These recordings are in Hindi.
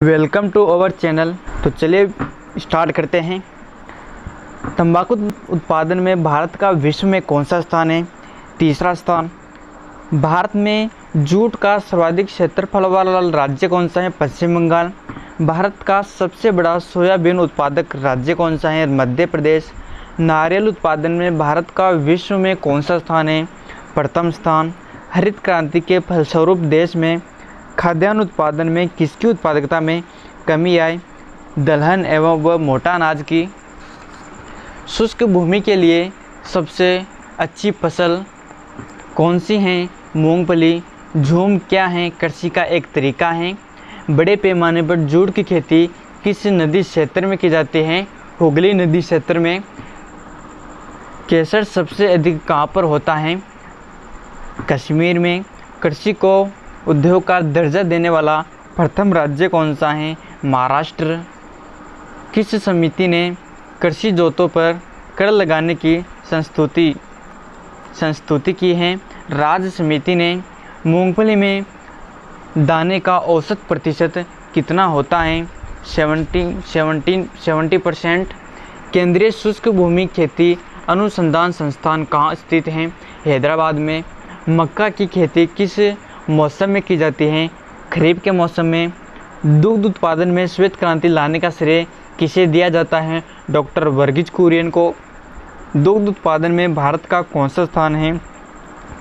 Welcome to our channel. तो चलिए स्टार्ट करते हैं। तंबाकू उत्पादन में भारत का विश्व में कौन सा स्थान है? तीसरा स्थान। भारत में जूट का सर्वाधिक क्षेत्रफल वाला राज्य कौन सा है? पश्चिम बंगाल। भारत का सबसे बड़ा सोयाबीन उत्पादक राज्य कौन सा है? मध्य प्रदेश। नारियल उत्पादन में भारत का विश्व में कौन सा स्थान है? प्रथम स्थान। हरित क्रांति के फलस्वरूप देश में खाद्यान्न उत्पादन में किसकी उत्पादकता में कमी आई? दलहन एवं व मोटा अनाज की। शुष्क भूमि के लिए सबसे अच्छी फसल कौन सी है? मूंगफली। झूम क्या है? कृषि का एक तरीका है। बड़े पैमाने पर जूट की खेती किस नदी क्षेत्र में की जाती है? हुगली नदी क्षेत्र में। केसर सबसे अधिक कहाँ पर होता है? कश्मीर में। कृषि को उद्योग का दर्जा देने वाला प्रथम राज्य कौन सा है? महाराष्ट्र। किस समिति ने कृषि जोतों पर कर लगाने की संस्तुति की है? राज्य समिति ने। मूंगफली में दाने का औसत प्रतिशत कितना होता है? 70%। केंद्रीय शुष्क भूमि खेती अनुसंधान संस्थान कहाँ स्थित है? हैदराबाद में। मक्का की खेती किस मौसम में की जाती है? खरीफ के मौसम में। दुग्ध उत्पादन में श्वेत क्रांति लाने का श्रेय किसे दिया जाता है? डॉक्टर वर्गीज कुरियन को। दुग्ध उत्पादन में भारत का कौन सा स्थान है?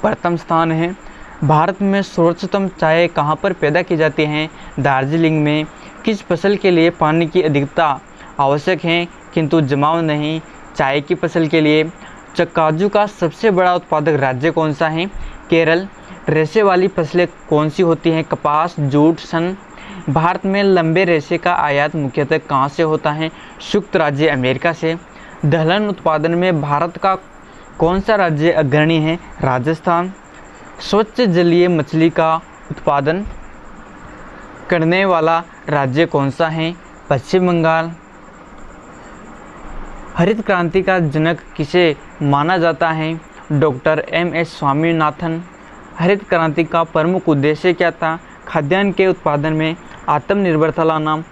प्रथम स्थान है। भारत में सर्वोत्तम चाय कहाँ पर पैदा की जाती है? दार्जिलिंग में। किस फसल के लिए पानी की अधिकता आवश्यक है किंतु जमाव नहीं? चाय की फसल के लिए। काजू का सबसे बड़ा उत्पादक राज्य कौन सा है? केरल। रेशे वाली फसलें कौन सी होती हैं? कपास, जूट, सन। भारत में लंबे रेशे का आयात मुख्यतः कहाँ से होता है? संयुक्त राज्य अमेरिका से। दलहन उत्पादन में भारत का कौन सा राज्य अग्रणी है? राजस्थान। स्वच्छ जलीय मछली का उत्पादन करने वाला राज्य कौन सा है? पश्चिम बंगाल। हरित क्रांति का जनक किसे माना जाता है? Doctor M S. स्वामीनाथन। हरित क्रांति का प्रमुख उद्देश्य क्या था? खाद्यान्न के उत्पादन में आत्मनिर्भरता लाना।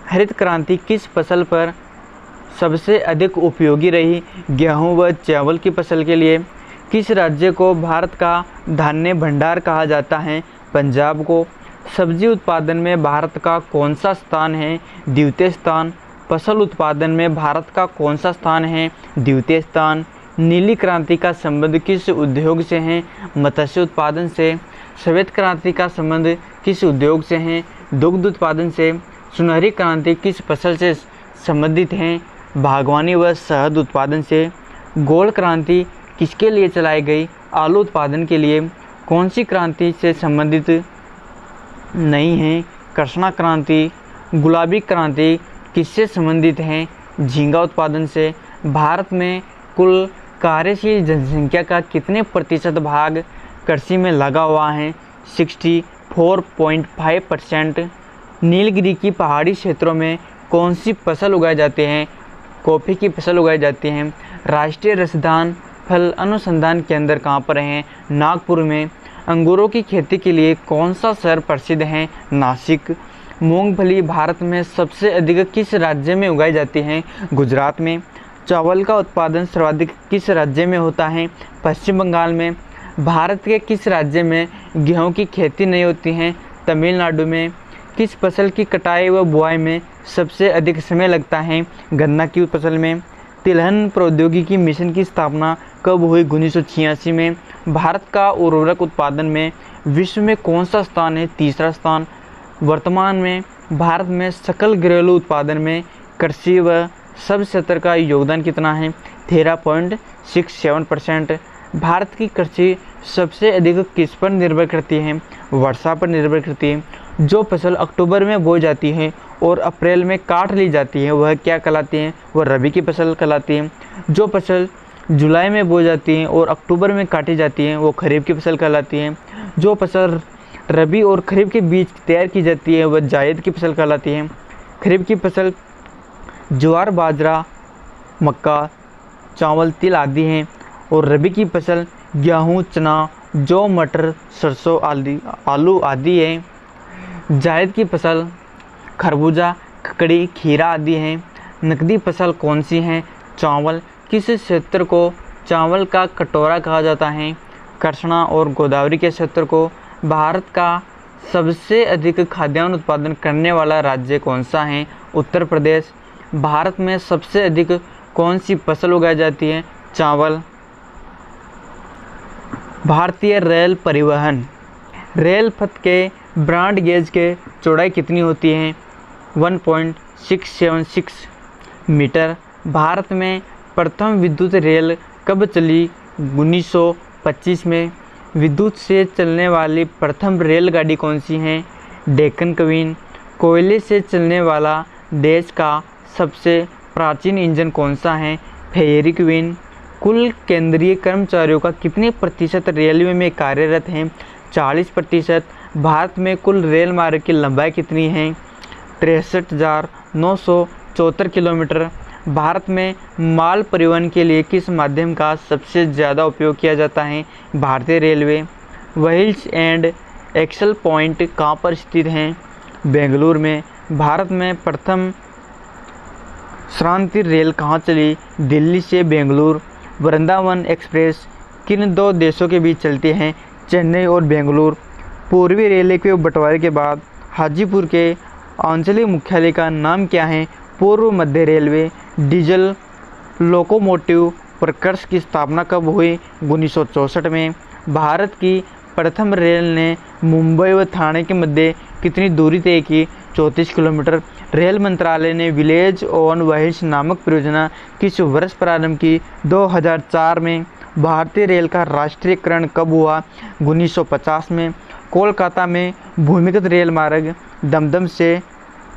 हरित क्रांति किस फसल पर सबसे अधिक उपयोगी रही? गेहूं व चावल की फसल के लिए। किस राज्य को भारत का धान्य भंडार कहा जाता है? पंजाब को। सब्जी उत्पादन में भारत का कौन सा स्थान है? द्वितीय स्थान। फसल उत्पादन में भारत का कौन सा स्थान है? द्वितीय स्थान। नीली क्रांति का संबंध किस उद्योग से है? मत्स्य उत्पादन से। श्वेत क्रांति का संबंध किस उद्योग से है? दुग्ध उत्पादन से। सुनहरी क्रांति किस फसल से संबंधित है? बागवानी व शहद उत्पादन से। गोल्ड क्रांति किसके लिए चलाई गई? आलू उत्पादन के लिए। कौन सी क्रांति से संबंधित नहीं है? कृष्णा क्रांति। गुलाबी क्रांति किससे संबंधित है? झींगा उत्पादन से। भारत में कुल कार्यशील जनसंख्या का कितने प्रतिशत भाग कृषि में लगा हुआ है? 64.5%। नीलगिरी की पहाड़ी क्षेत्रों में कौन सी फसल उगाई जाती है? कॉफ़ी की फसल उगाई जाती है। राष्ट्रीय रसदान फल अनुसंधान केंद्र कहाँ पर है? नागपुर में। अंगूरों की खेती के लिए कौन सा शहर प्रसिद्ध है? नासिक। मूंगफली भारत में सबसे अधिक किस राज्य में उगाई जाती है? गुजरात में। चावल का उत्पादन सर्वाधिक किस राज्य में होता है? पश्चिम बंगाल में। भारत के किस राज्य में गेहूं की खेती नहीं होती है? तमिलनाडु में। किस फसल की कटाई व बुआई में सबसे अधिक समय लगता है? गन्ना की फसल में। तिलहन प्रौद्योगिकी मिशन की स्थापना कब हुई? 1986 में। भारत का उर्वरक उत्पादन में विश्व में कौन सा स्थान है? तीसरा स्थान। वर्तमान में भारत में सकल घरेलू उत्पादन में कृषि व सब क्षेत्र का योगदान कितना है? 13.67%। भारत की कृषि सबसे अधिक किस पर निर्भर करती है? वर्षा पर निर्भर करती है। जो फसल अक्टूबर में बोई जाती है और अप्रैल में काट ली जाती है वह क्या कहलाती है? वह रबी की फसल कहलाती है। जो फसल जुलाई में बोई जाती है और अक्टूबर में काटी जाती है वो खरीफ की फसल कहलाती है। जो फसल रबी और खरीफ के बीच तैयार की जाती है वह जायद की फसल कहलाती है। खरीफ की फसल ज्वार, बाजरा, मक्का, चावल, तिल आदि हैं और रबी की फसल गेहूँ, चना, जौ, मटर, सरसों, आलू आदि है। जायद की फसल खरबूजा, ककड़ी, खीरा आदि हैं। नकदी फसल कौन सी हैं? चावल। किस क्षेत्र को चावल का कटोरा कहा जाता है? कृष्णा और गोदावरी के क्षेत्र को। भारत का सबसे अधिक खाद्यान्न उत्पादन करने वाला राज्य कौन सा है? उत्तर प्रदेश। भारत में सबसे अधिक कौन सी फसल उगाई जाती है? चावल। भारतीय रेल परिवहन, रेल पथ के ब्रॉड गेज के चौड़ाई कितनी होती है? 1.676 मीटर। भारत में प्रथम विद्युत रेल कब चली? 1925 में। विद्युत से चलने वाली प्रथम रेलगाड़ी कौन सी है? डेक्कन क्वीन। कोयले से चलने वाला देश का सबसे प्राचीन इंजन कौन सा है? Fairy queen. कुल केंद्रीय कर्मचारियों का कितने प्रतिशत रेलवे में कार्यरत हैं? 40%। भारत में कुल रेल मार्ग की लंबाई कितनी है? 63,974 किलोमीटर। भारत में माल परिवहन के लिए किस माध्यम का सबसे ज़्यादा उपयोग किया जाता है? भारतीय railway. Wheels and Excel point कहाँ पर स्थित हैं? बेंगलुरु में। भारत में प्रथम श्रांति रेल कहाँ चली? दिल्ली से बेंगलुरु। वृंदावन एक्सप्रेस किन दो देशों के बीच चलती हैं? चेन्नई और बेंगलुरु। पूर्वी रेलवे के बंटवारे के बाद हाजीपुर के आंचलिक मुख्यालय का नाम क्या है? पूर्व मध्य रेलवे। डीजल लोकोमोटिव प्रकर्ष की स्थापना कब हुई? 1964 में। भारत की प्रथम रेल ने मुंबई व ठाणे के मध्य कितनी दूरी तय की? 34 किलोमीटर। रेल मंत्रालय ने विलेज ऑन व्हील्स नामक परियोजना किस वर्ष प्रारंभ की? 2004 में। भारतीय रेल का राष्ट्रीयकरण कब हुआ? 1950 में। कोलकाता में भूमिगत रेल मार्ग दमदम से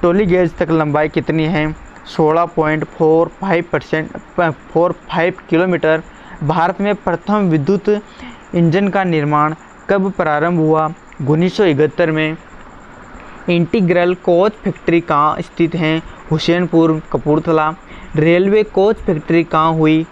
टोलीगंज तक लंबाई कितनी है? 16.45 किलोमीटर। भारत में प्रथम विद्युत इंजन का निर्माण कब प्रारंभ हुआ? 1971 में। इंटीग्रल कोच फैक्ट्री कहाँ स्थित है? Hussainpur, Kapurthala. Railway coach factory कहाँ हुई?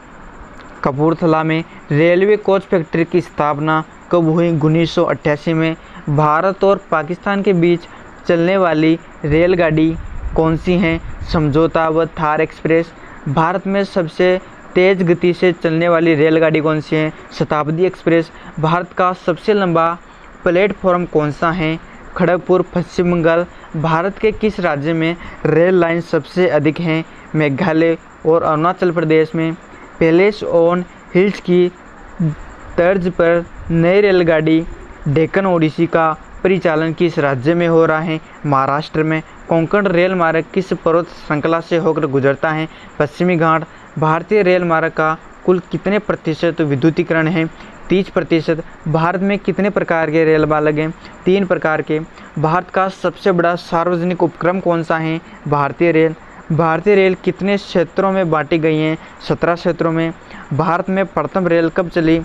कपूरथला में। रेलवे कोच फैक्ट्री की स्थापना कब हुई? 1988 में। भारत और पाकिस्तान के बीच चलने वाली रेलगाड़ी कौन सी हैं? समझौता व थार एक्सप्रेस। भारत में सबसे तेज़ गति से चलने वाली रेलगाड़ी कौन सी है? शताब्दी एक्सप्रेस। भारत का सबसे लंबा प्लेटफॉर्म कौन सा है? खड़गपुर, पश्चिम बंगाल। भारत के किस राज्य में रेल लाइन सबसे अधिक हैं? मेघालय और अरुणाचल प्रदेश में। पैलेस ऑन हिल्स की तर्ज पर नई रेलगाड़ी डेक्कन ओडिसी का परिचालन किस राज्य में हो रहा है? महाराष्ट्र में। कोंकण रेल मार्ग किस पर्वत श्रृंखला से होकर गुजरता है? पश्चिमी घाट। भारतीय रेल मार्ग का कुल कितने प्रतिशत विद्युतीकरण है? 30%। भारत में कितने प्रकार के रेल मार्ग हैं? 3 प्रकार के। भारत का सबसे बड़ा सार्वजनिक उपक्रम कौन सा है? भारतीय रेल। भारतीय रेल कितने क्षेत्रों में बांटी गई हैं? 17 क्षेत्रों में। भारत में प्रथम रेल कब चली?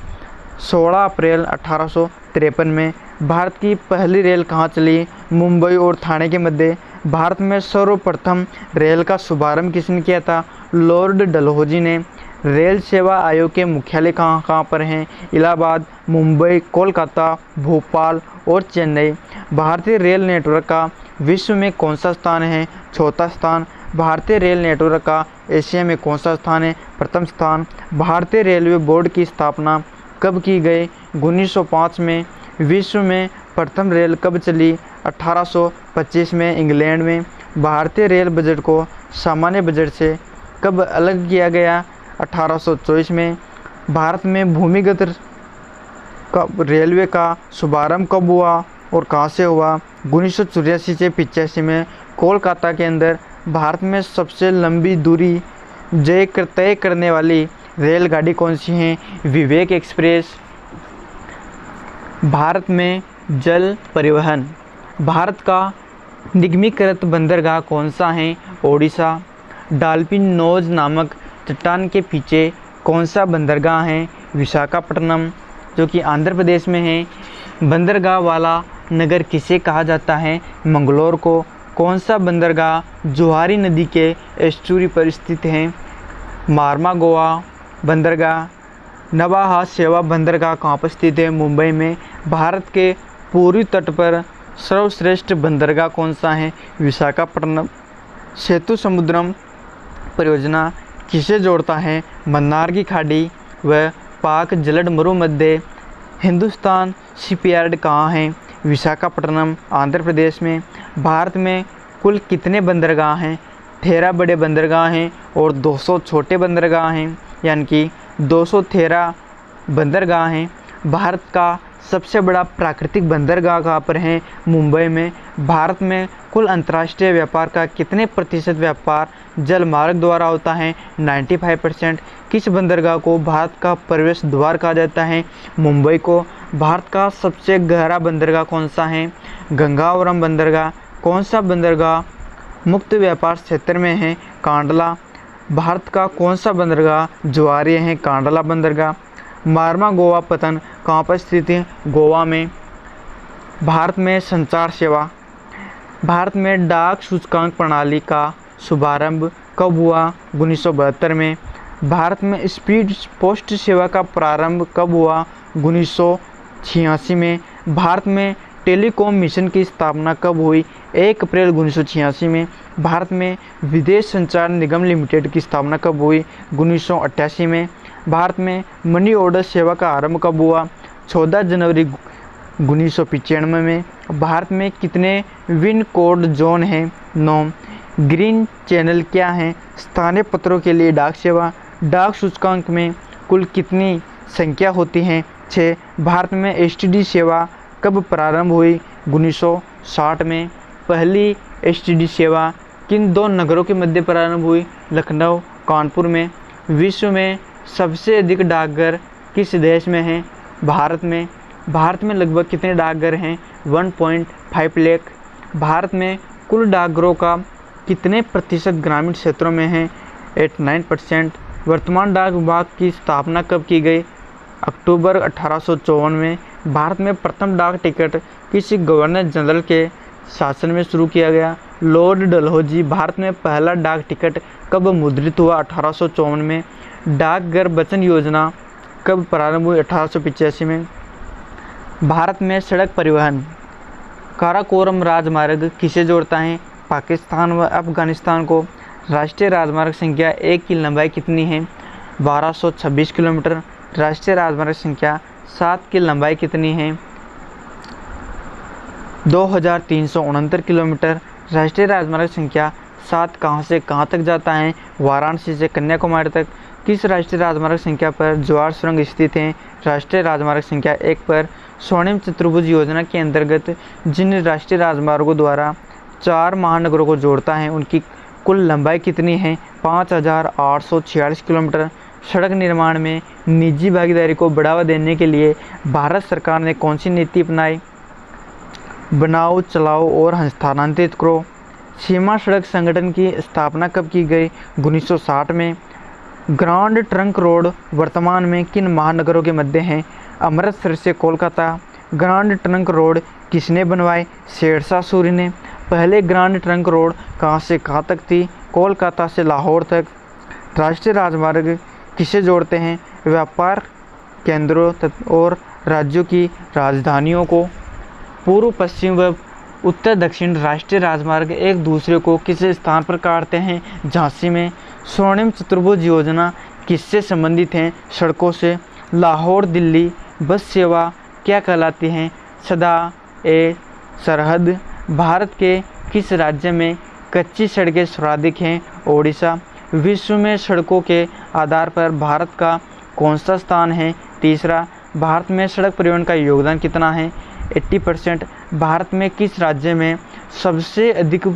16 अप्रैल 1853 में। भारत की पहली रेल कहाँ चली? मुंबई और ठाणे के मध्य। भारत में सर्वप्रथम रेल का शुभारंभ किसने किया था? लॉर्ड डलहौजी ने। रेल सेवा आयोग के मुख्यालय कहाँ पर हैं? इलाहाबाद, मुंबई, कोलकाता, भोपाल और चेन्नई। भारतीय रेल नेटवर्क का विश्व में कौन सा स्थान है? चौथा स्थान। भारतीय रेल नेटवर्क का एशिया में कौन सा स्थान है? प्रथम स्थान। भारतीय रेलवे बोर्ड की स्थापना कब की गई? 1905 में। विश्व में प्रथम रेल कब चली? 1825 में इंग्लैंड में। भारतीय रेल बजट को सामान्य बजट से कब अलग किया गया? 1824 में। भारत में भूमिगत रेलवे का शुभारंभ कब हुआ और कहाँ से हुआ? 1984 से 85 में। कोलकाता के अंदर भारत में सबसे लंबी दूरी तय करने वाली रेलगाड़ी कौन सी है? विवेक एक्सप्रेस। भारत में जल परिवहन। भारत का निगमीकृत बंदरगाह कौन सा है? ओडिशा। डॉल्फिन नोज नामक चट्टान के पीछे कौन सा बंदरगाह है? विशाखापट्टनम, जो कि आंध्र प्रदेश में है। बंदरगाह वाला नगर किसे कहा जाता है? मंगलोर को। कौन सा बंदरगाह जुआरी नदी के एस्चुरी पर स्थित है? मार्मागोआ बंदरगाह। नवाहा सेवा बंदरगाह कहाँ पर स्थित है? मुंबई में। भारत के पूर्वी तट पर सर्वश्रेष्ठ बंदरगाह कौन सा है? विशाखापट्टनम। सेतु समुद्रम परियोजना किसे जोड़ता है? मन्नार की खाड़ी व पाक जलद मरुमध्य। हिंदुस्तान शिपयार्ड कहाँ है? विशाखापट्टनम, आंध्र प्रदेश में। भारत में कुल कितने बंदरगाह हैं? 13 बड़े बंदरगाह हैं और 200 छोटे बंदरगाह हैं, यानी कि 213 बंदरगाह हैं। भारत का सबसे बड़ा प्राकृतिक बंदरगाह कहाँ पर है? मुंबई में। भारत में कुल अंतर्राष्ट्रीय व्यापार का कितने प्रतिशत व्यापार जल मार्ग द्वारा होता है? 95%। किस बंदरगाह को भारत का प्रवेश द्वार कहा जाता है? मुंबई को। भारत का सबसे गहरा बंदरगाह कौन सा है? गंगावरम बंदरगाह। कौन सा बंदरगाह मुक्त व्यापार क्षेत्र में है? कांडला। भारत का कौन सा बंदरगाह ज्वारीय है? कांडला बंदरगाह। मार्मा गोवा पतन कहाँ पर स्थित है? गोवा में। भारत में संचार सेवा। भारत में डाक सूचकांक प्रणाली का शुभारंभ कब हुआ? 1972 में। भारत में स्पीड पोस्ट सेवा का प्रारंभ कब हुआ? 1986 में। भारत में टेलीकॉम मिशन की स्थापना कब हुई? 1 अप्रैल 1986 में। भारत में विदेश संचार निगम लिमिटेड की स्थापना कब हुई? 1988 में। भारत में मनी ऑर्डर सेवा का आरंभ कब हुआ? 14 जनवरी 1995 में। भारत में कितने विन कोड जोन हैं? 9। ग्रीन चैनल क्या है? स्थानीय पत्रों के लिए डाक सेवा। डाक सूचकांक में कुल कितनी संख्या होती हैं? 6। भारत में एसटीडी सेवा कब प्रारंभ हुई? 1960 में। पहली एसटीडी सेवा किन 2 नगरों के मध्य प्रारंभ हुई? लखनऊ, कानपुर में। विश्व में सबसे अधिक डाकघर किस देश में हैं? भारत में। भारत में लगभग कितने डाकघर हैं? 1.5 लाख। भारत में कुल डाकघरों का कितने प्रतिशत ग्रामीण क्षेत्रों में हैं? 89%। वर्तमान डाक विभाग की स्थापना कब की गई? अक्टूबर 1854 में। भारत में प्रथम डाक टिकट किस गवर्नर जनरल के शासन में शुरू किया गया? लॉर्ड डलहौजी। भारत में पहला डाक टिकट कब मुद्रित हुआ? 1854 में। डाकघर बचत योजना कब प्रारंभ हुई? 1885 में। भारत में सड़क परिवहन काराकोरम राजमार्ग किसे जोड़ता है? पाकिस्तान व अफगानिस्तान को। राष्ट्रीय राजमार्ग संख्या 1 की लंबाई कितनी है? 1226 किलोमीटर। राष्ट्रीय राजमार्ग संख्या 7 की लंबाई कितनी है? 2369 किलोमीटर। राष्ट्रीय राजमार्ग संख्या 7 कहाँ से कहाँ तक जाता है? वाराणसी से कन्याकुमारी तक। किस राष्ट्रीय राजमार्ग संख्या पर ज्वार सुरंग स्थित है? राष्ट्रीय राजमार्ग संख्या 1 पर। स्वर्णिम चतुर्भुज योजना के अंतर्गत जिन राष्ट्रीय राजमार्गों द्वारा 4 महानगरों को जोड़ता है उनकी कुल लंबाई कितनी है? 5846 किलोमीटर। सड़क निर्माण में निजी भागीदारी को बढ़ावा देने के लिए भारत सरकार ने कौन सी नीति अपनाई? बनाओ, चलाओ और हस्तांतरित करो। सीमा सड़क संगठन की स्थापना कब की गई? 1960 में। ग्रांड ट्रंक रोड वर्तमान में किन महानगरों के मध्य हैं? अमृतसर से कोलकाता। ग्रांड ट्रंक रोड किसने बनवाई? शेरशाह सूरी ने। पहले ग्रांड ट्रंक रोड कहाँ से कहाँ तक थी? कोलकाता से लाहौर तक। राष्ट्रीय राजमार्ग किसे जोड़ते हैं? व्यापार केंद्रों और राज्यों की राजधानियों को। पूर्व पश्चिम व उत्तर दक्षिण राष्ट्रीय राजमार्ग एक दूसरे को किस स्थान पर काटते हैं? झांसी में। स्वर्णिम चतुर्भुज योजना किससे संबंधित है? सड़कों से। लाहौर दिल्ली बस सेवा क्या कहलाती है? सदा ए सरहद। भारत के किस राज्य में कच्ची सड़कें सर्वाधिक हैं? ओडिशा। विश्व में सड़कों के आधार पर भारत का कौन सा स्थान है? तीसरा। भारत में सड़क परिवहन का योगदान कितना है? 80%। भारत में किस राज्य में सबसे अधिक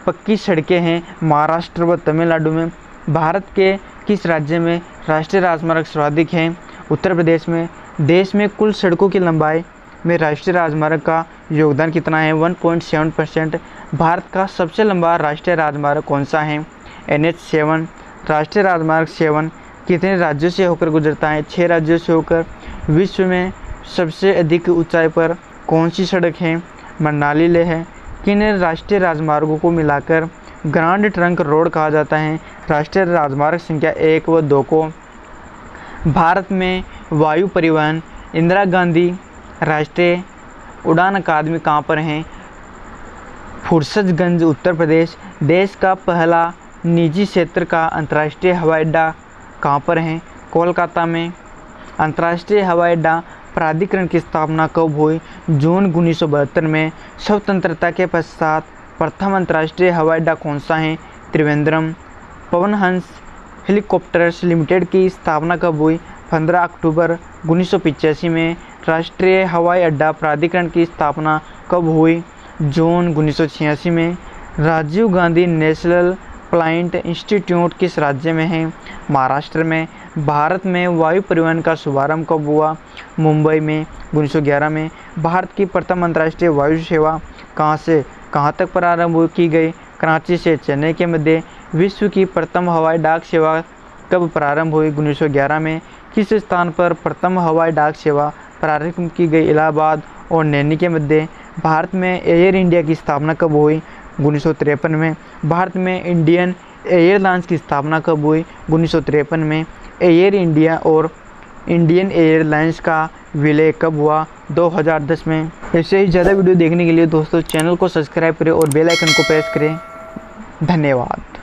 पक्की सड़कें हैं? महाराष्ट्र व तमिलनाडु में। भारत के किस राज्य में राष्ट्रीय राजमार्ग सर्वाधिक हैं? उत्तर प्रदेश में। देश में कुल सड़कों की लंबाई में राष्ट्रीय राजमार्ग का योगदान कितना है? 1.7%। भारत का सबसे लंबा राष्ट्रीय राजमार्ग कौन सा है? NH7। राष्ट्रीय राजमार्ग 7 कितने राज्यों से होकर गुजरता है? 6 राज्यों से होकर। विश्व में सबसे अधिक ऊंचाई पर कौन सी सड़क है? मनाली लेह है। किन राष्ट्रीय राजमार्गों को मिलाकर ग्रांड ट्रंक रोड कहा जाता है? राष्ट्रीय राजमार्ग संख्या 1 व 2 को। भारत में वायु परिवहन इंदिरा गांधी राष्ट्रीय उड़ान अकादमी कहाँ पर हैं? फुर्सतगंज उत्तर प्रदेश देश का पहला निजी क्षेत्र का अंतर्राष्ट्रीय हवाई अड्डा कहाँ पर है? कोलकाता में। अंतर्राष्ट्रीय हवाई अड्डा प्राधिकरण की स्थापना कब हुई? जून 1972 में। स्वतंत्रता के पश्चात प्रथम अंतर्राष्ट्रीय हवाई अड्डा कौन सा है? त्रिवेंद्रम। पवन हंस हेलीकॉप्टर्स लिमिटेड की स्थापना कब हुई? 15 अक्टूबर 1985 में। राष्ट्रीय हवाई अड्डा प्राधिकरण की स्थापना कब हुई? जून 1986 में। Rajiv Gandhi national flight institute किस राज्य में है? महाराष्ट्र में। भारत में वायु परिवहन का शुभारंभ कब हुआ? मुंबई में 1911 में। भारत की प्रथम अंतर्राष्ट्रीय वायु सेवा कहाँ से कहाँ तक प्रारंभ की गई? कराची से चेन्नई के मध्य। विश्व की प्रथम हवाई डाक सेवा कब प्रारंभ हुई? 1911 में। किस स्थान पर प्रथम हवाई डाक सेवा प्रारंभ की गई? इलाहाबाद और नैनी के मध्य। भारत में एयर इंडिया की स्थापना कब हुई? 1953 में। भारत में इंडियन एयरलाइंस की स्थापना कब हुई? 1953 में। एयर इंडिया और इंडियन एयरलाइंस का विलय कब हुआ? 2010 में। ऐसे ही ज़्यादा वीडियो देखने के लिए दोस्तों चैनल को सब्सक्राइब करें और बेल आइकन को प्रेस करें। धन्यवाद।